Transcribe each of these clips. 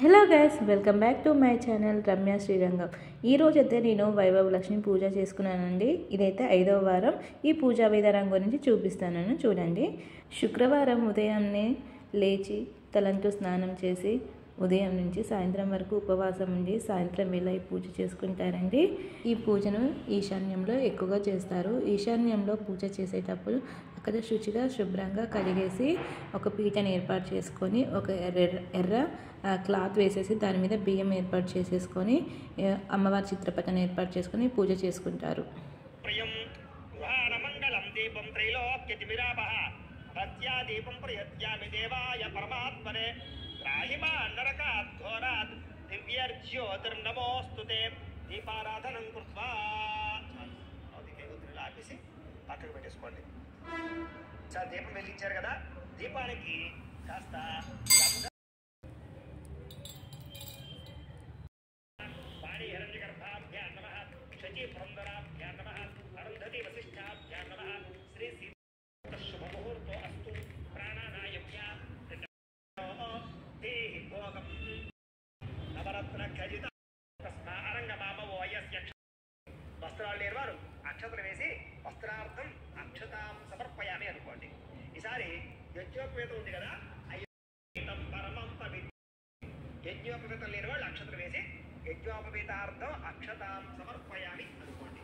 Hello guys, welcome back to my channel Ramya Srirangam. ఈరోజైతే నేను వైభవ లక్ష్మి పూజ చేసుకున్నానండి. ఇదైతే 5వ వారం. ఈ పూజా విధానం గురించి చూపిస్తాను, చూడండి. శుక్రవారం ఉదయాన్నే లేచి తలంటూ స్నానం చేసి ఉదయం నుంచి సాయంత్రం వరకు ఉపవాసం ఉండి సాయంత్రం వేళ ఈ పూజ చేసుకుంటారండి. ఈ పూజను ఈశాన్యంలో ఎక్కువగా చేస్తారు. ఈశాన్యంలో పూజ చేసేటప్పుడు అక్కడ శుభ్రంగా కడిగేసి ఒక పీటను ఏర్పాటు చేసుకొని ఒక ఎర్ర క్లాత్ వేసేసి దాని మీద బియ్యం ఏర్పాటు చేసేసుకొని అమ్మవారి చిత్రపటాన్ని ఏర్పాటు చేసుకొని పూజ చేసుకుంటారు. దీపారాధనం కృత్వా ఆపేసి పక్కకు పెట్టేసుకోండి. చాలా దీపం వెలిగించారు కదా, దీపానికి కాస్త వాణి హిరణ్య గర్భాభ్యాం నమః, శచీ పురంధరాభ్యాం నమః, అరుంధతి వశిష్ఠాభ్యాం నమః, శ్రీ సీత శుభముహూర్తో అస్తు ప్రాణానాయమ్య దేహి భోగం నవరత్న ఖజిత వస్త్రాలు లేని వారు అక్షతలు వేసి వస్త్రార్థం అక్షతాం సమర్పయామి అనుకోండి. ఈసారి యజ్ఞోపవేతం ఉంది కదా, పరమం యజ్ఞోపవేతం లేని వాళ్ళు అక్షతలు వేసి యజ్ఞోపవేతార్థం అక్షతాం సమర్పయామి అనుకోండి.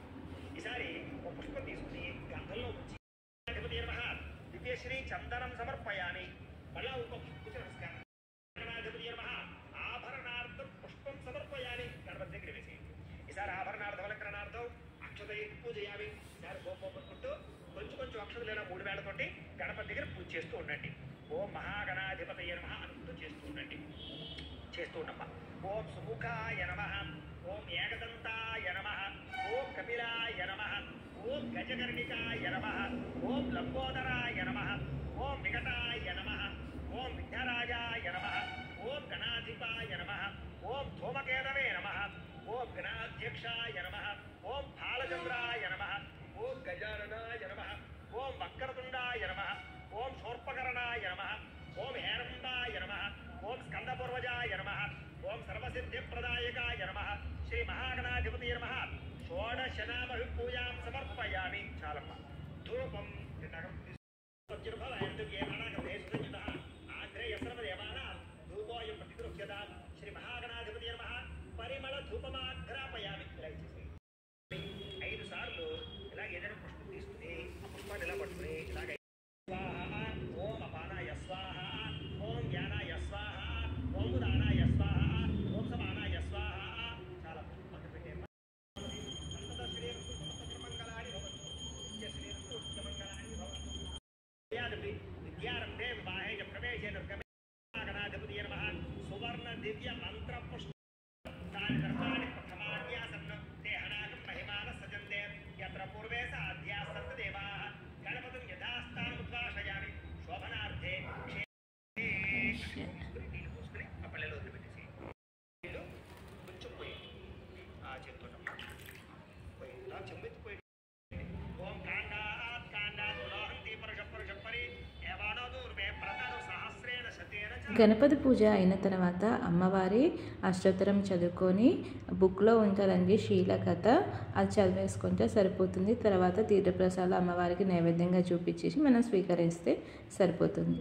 ఈసారి ఒక పుష్పం తీసుకుని గంధంలో ఉంచి దివ్యశ్రీ చందనం సమర్పయామి. మళ్ళా ఇంకొక నమస్కారం ఆభరణార్థం పుష్పం సమర్పయామి. గణపతి దగ్గర వేసి ఈసారి ఆభరణార్థం అలంకరణార్థం అక్షత పూజయామి. ఈసారి గోపట్టుకుంటూ కొంచెం అక్షతలు లేదా 3 వేళ్లతోటి గణపతి దగ్గర పూజ చేస్తూ ఉండండి. ఓం మహాగణాధిపతయ నమః అనుకుంటూ చేస్తూ ఉండమ్మా. ఓం సుముఖాయ నమః, ఓం ఏకదంతాయ నమః, ఓం కపిలాయ నమః, ఓం గజకర్ణికాయ నమః, ఓం లంబోదరాయ నమః, ఓం వికటాయ నమః, ఓం విఘ్నరాజాయ నమః, ఓం గణాధిపాయ నమః, ఓం ధూమకేతవే నమః, ఓం గణాధ్యక్షాయ నమః, ఓం బాలచంద్రాయ నమః, ఓం గజాననాయ నమః, ఓం వక్రతుండాయ నమః, ఓం శూర్పకర్ణాయ నమః, ఓం హేరంబాయ నమః, ఓం స్కందపూర్వజాయ నమః, ఓం సర్వసిద్ధిప్రదాయకాయ నమః, శ్రీ మహాగణాధిపతయ నమః. షోడశనామ పూజాం సమర్పయామి. చాలమ్మ. ధూపం ధూపోయం ప్రతిగృహ్యత శ్రీ మహాగణాధిపతయ నమః. పరిమళ ధూపమాఘ్రాపయామి. ఇలా ఇచ్చేసి 5 సార్లు ఇలా ఏదైనా పుష్పం తీసుకుని ఆ పుష్పాన్ని ఇలా పట్టుకుని ఇలాగ స్వాహ, ఓం అపానాయ స్వాహ, ఓం జ్ఞానాయ స్వాహ, ఓం ఉదానాయ స్వాహ, ఓం సమానాయ స్వాహ. చాలా పక్కన పెట్టే విద్యారంభే వివాహే ప్రవేశే గణాధిపతయ నమః. సువర్ణ దివ్య మంత్ర పుష్ప దర్భాని ప్రథమాన్యాసన్ దేహనాగం మహిమాన సజంతే యత్ర పూర్వే సాధ్యాసంత దేవాః గణపతిం యథాస్థానం ఉద్వాసయామి. శోభనార్థే నీళ్ళు పోసుకుని ఆ పల్లెలో వదిలిపెట్టేసి నీళ్ళు కొంచెం పోయింది ఆ చెప్తున్నాం పోయింది నా చెమ్మెత్తిపోయింది. ఓం కాండాత్ కాండాత్ లోహంతి పరుషపరి ఏవానో దూర్వే ప్రతను సహస్రేణ శతేన. గణపతి పూజ అయిన తర్వాత అమ్మవారి అష్టోత్తరం చదువుకొని బుక్లో ఉంటుందండి శీలకథ, అది చదివేసుకుంటే సరిపోతుంది. తర్వాత తీర్థప్రసాదాలు అమ్మవారికి నైవేద్యంగా చూపించేసి మనం స్వీకరిస్తే సరిపోతుంది.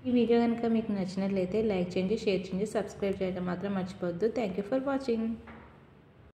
ఈ వీడియో కనుక మీకు నచ్చినట్లయితే లైక్ చేయండి, షేర్ చేయండి, సబ్స్క్రైబ్ చేయడం మాత్రం మర్చిపోవద్దు. Thank you for watching.